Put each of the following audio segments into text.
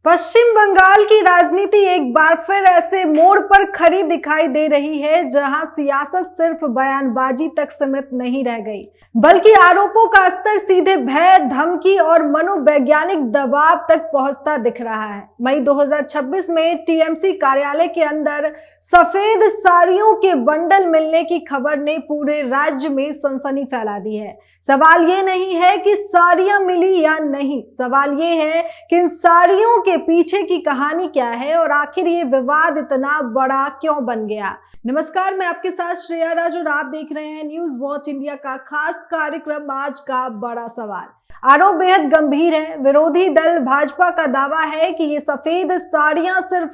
पश्चिम बंगाल की राजनीति एक बार फिर ऐसे मोड़ पर खड़ी दिखाई दे रही है जहां सियासत सिर्फ बयानबाजी तक सीमित नहीं रह गई, बल्कि आरोपों का स्तर सीधे भय, धमकी और मनोवैज्ञानिक दबाव तक पहुंचता दिख रहा है। मई 2026 में टीएमसी कार्यालय के अंदर सफेद साड़ियों के बंडल मिलने की खबर ने पूरे राज्य में सनसनी फैला दी है। सवाल ये नहीं है कि साड़ियां मिली या नहीं, सवाल ये है कि इन साड़ियों के पीछे की कहानी क्या है और आखिर ये विवाद इतना बड़ा क्यों बन गया। नमस्कार, मैं आपके साथ श्रेया राज और आप देख रहे हैं न्यूज वॉच इंडिया का खास कार्यक्रम आज का बड़ा सवाल। आरोप बेहद गंभीर है। विरोधी दल भाजपा का दावा है कि ये सफेद साड़ियां सिर्फ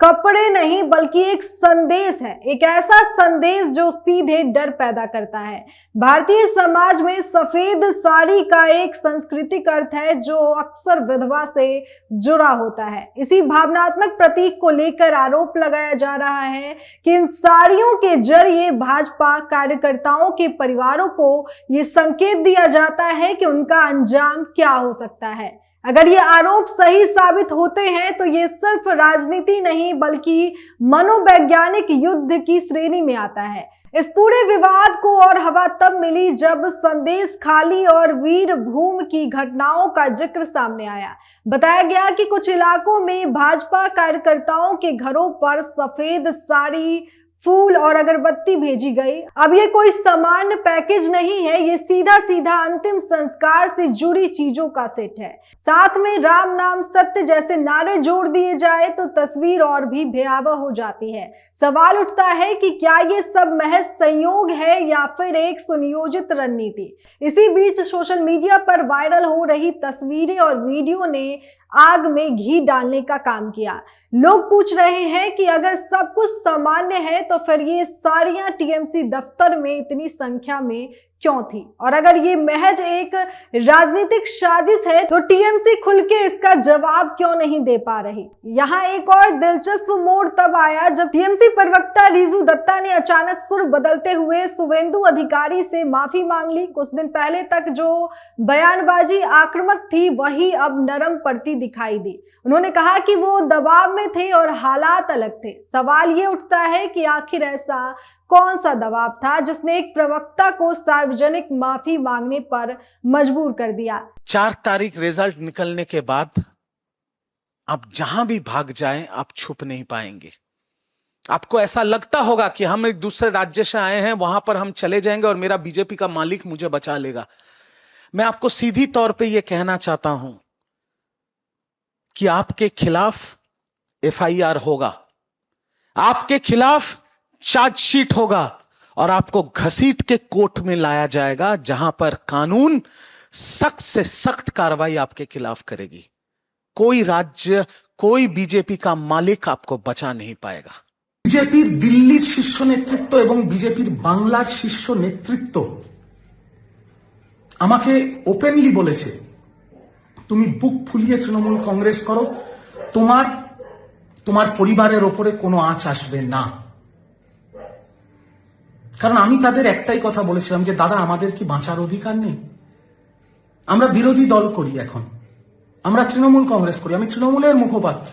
कपड़े नहीं बल्कि एक संदेश है, एक ऐसा संदेश जो सीधे डर पैदा करता है। भारतीय समाज में सफेद साड़ी का एक सांस्कृतिक अर्थ है जो अक्सर विधवा से जुड़ा होता है। इसी भावनात्मक प्रतीक को लेकर आरोप लगाया जा रहा है कि इन साड़ियों के जरिए भाजपा कार्यकर्ताओं के परिवारों को ये संकेत दिया जाता है कि उनका अंजाम क्या हो सकता है। अगर ये आरोप सही साबित होते हैं तो ये सिर्फ राजनीति नहीं बल्कि मनोवैज्ञानिक युद्ध की श्रेणी में आता है। इस पूरे विवाद को और हवा तब मिली जब संदेश खाली और वीरभूम की घटनाओं का जिक्र सामने आया। बताया गया कि कुछ इलाकों में भाजपा कार्यकर्ताओं के घरों पर सफेद साड़ी, फूल और अगरबत्ती भेजी गई। अब ये कोई सामान्य पैकेज नहीं है, ये सीधा सीधा अंतिम संस्कार से जुड़ी चीजों का सेट है। साथ में राम नाम सत्य जैसे नारे जोड़ दिए जाए तो तस्वीर और भी भयावह हो जाती है। सवाल उठता है कि क्या ये सब महज संयोग है या फिर एक सुनियोजित रणनीति। इसी बीच सोशल मीडिया पर वायरल हो रही तस्वीरें और वीडियो ने आग में घी डालने का काम किया। लोग पूछ रहे हैं कि अगर सब कुछ सामान्य है तो फिर ये साड़ियां टीएमसी दफ्तर में इतनी संख्या में क्यों थी, और अगर ये महज एक राजनीतिक साजिश है तो टीएमसी खुल के इसका जवाब क्यों नहीं दे पा रही। यहाँ एक और दिलचस्प मोड़ तब आया जब टीएमसी प्रवक्ता रिजू दत्ता ने अचानक सुर बदलते हुए शुवेंदु अधिकारी से माफी मांग ली। कुछ दिन पहले तक जो बयानबाजी आक्रामक थी वही अब नरम पड़ती दिखाई दी। उन्होंने कहा कि वो दबाव में थे और हालात अलग थे। सवाल ये उठता है कि आखिर ऐसा कौन सा दबाव था जिसने एक प्रवक्ता को सार्वजनिक माफी मांगने पर मजबूर कर दिया। 4 तारीख रिजल्ट निकलने के बाद आप जहां भी भाग जाएं आप छुप नहीं पाएंगे। आपको ऐसा लगता होगा कि हम एक दूसरे राज्य से आए हैं, वहां पर हम चले जाएंगे और मेरा बीजेपी का मालिक मुझे बचा लेगा। मैं आपको सीधी तौर पे यह कहना चाहता हूं कि आपके खिलाफ एफआईआर होगा, आपके खिलाफ चार्जशीट होगा और आपको घसीट के कोर्ट में लाया जाएगा जहां पर कानून सख्त से सख्त कार्रवाई आपके खिलाफ करेगी। कोई राज्य, कोई बीजेपी का मालिक आपको बचा नहीं पाएगा। बीजेपी दिल्ली शीर्ष नेतृत्व एवं बीजेपी बांग्लार शीर्ष नेतृत्व আমাকে ওপেনলি বলেছে তুমি বুক ফুলিয়ে তৃণমূল কংগ্রেস করো, তোমার পরিবারের উপরে কোনো আঁচ আসবে না। কারণ আমি তাদের একটাই কথা বলেছিলাম যে দাদা আমাদের কি বাঁচার অধিকার নেই? আমরা বিরোধী দল করি, এখন আমরা তৃণমূল কংগ্রেস করি, আমি তৃণমূলের মুখপাত্র,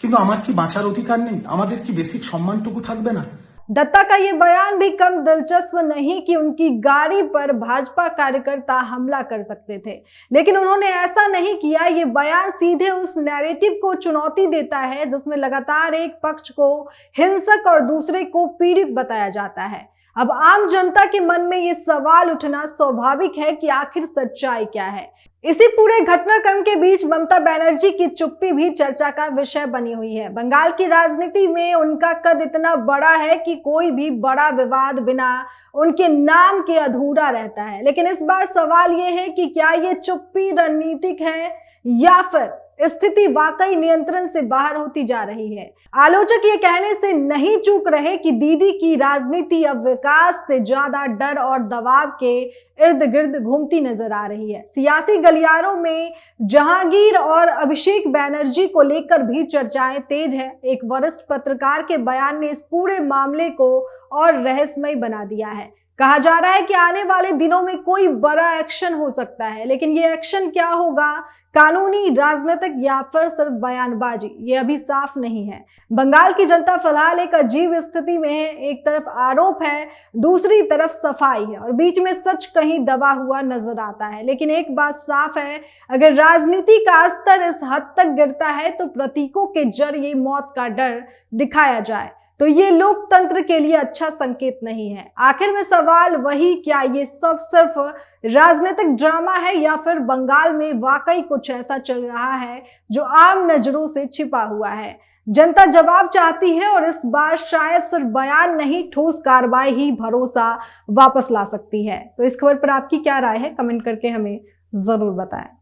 কিন্তু আমার কি বাঁচার অধিকার নেই? আমাদের কি বেসিক সম্মানটুকু থাকবে না? दत्ता का ये बयान भी कम दिलचस्प नहीं कि उनकी गाड़ी पर भाजपा कार्यकर्ता हमला कर सकते थे, लेकिन उन्होंने ऐसा नहीं किया। ये बयान सीधे उस नैरेटिव को चुनौती देता है जिसमें लगातार एक पक्ष को हिंसक और दूसरे को पीड़ित बताया जाता है। अब आम जनता के मन में ये सवाल उठना स्वाभाविक है कि आखिर सच्चाई क्या है। इसी पूरे घटनाक्रम के बीच ममता बनर्जी की चुप्पी भी चर्चा का विषय बनी हुई है। बंगाल की राजनीति में उनका कद इतना बड़ा है कि कोई भी बड़ा विवाद बिना उनके नाम के अधूरा रहता है। लेकिन इस बार सवाल यह है कि क्या ये चुप्पी रणनीतिक है या फिर स्थिति वाकई नियंत्रण से बाहर होती जा रही है। आलोचक ये कहने से नहीं चूक रहे कि दीदी की राजनीति अब विकास से ज्यादा डर और दबाव के इर्द गिर्द घूमती नजर आ रही है। सियासी गलियारों में जहांगीर और अभिषेक बैनर्जी को लेकर भी चर्चाएं तेज है। एक वरिष्ठ पत्रकार के बयान ने इस पूरे मामले को और रहस्यमय बना दिया है। कहा जा रहा है कि आने वाले दिनों में कोई बड़ा एक्शन हो सकता है, लेकिन ये एक्शन क्या होगा, कानूनी, राजनीतिक या फिर सिर्फ बयानबाजी, ये अभी साफ नहीं है। बंगाल की जनता फिलहाल एक अजीब स्थिति में है। एक तरफ आरोप है, दूसरी तरफ सफाई है और बीच में सच कहीं दबा हुआ नजर आता है। लेकिन एक बात साफ है, अगर राजनीति का स्तर इस हद तक गिरता है तो प्रतीकों के जरिए मौत का डर दिखाया जाए तो ये लोकतंत्र के लिए अच्छा संकेत नहीं है। आखिर में सवाल वही, क्या ये सब सिर्फ राजनीतिक ड्रामा है या फिर बंगाल में वाकई कुछ ऐसा चल रहा है जो आम नजरों से छिपा हुआ है? जनता जवाब चाहती है और इस बार शायद सिर्फ बयान नहीं, ठोस कार्रवाई ही भरोसा वापस ला सकती है। तो इस खबर पर आपकी क्या राय है, कमेंट करके हमें जरूर बताएं।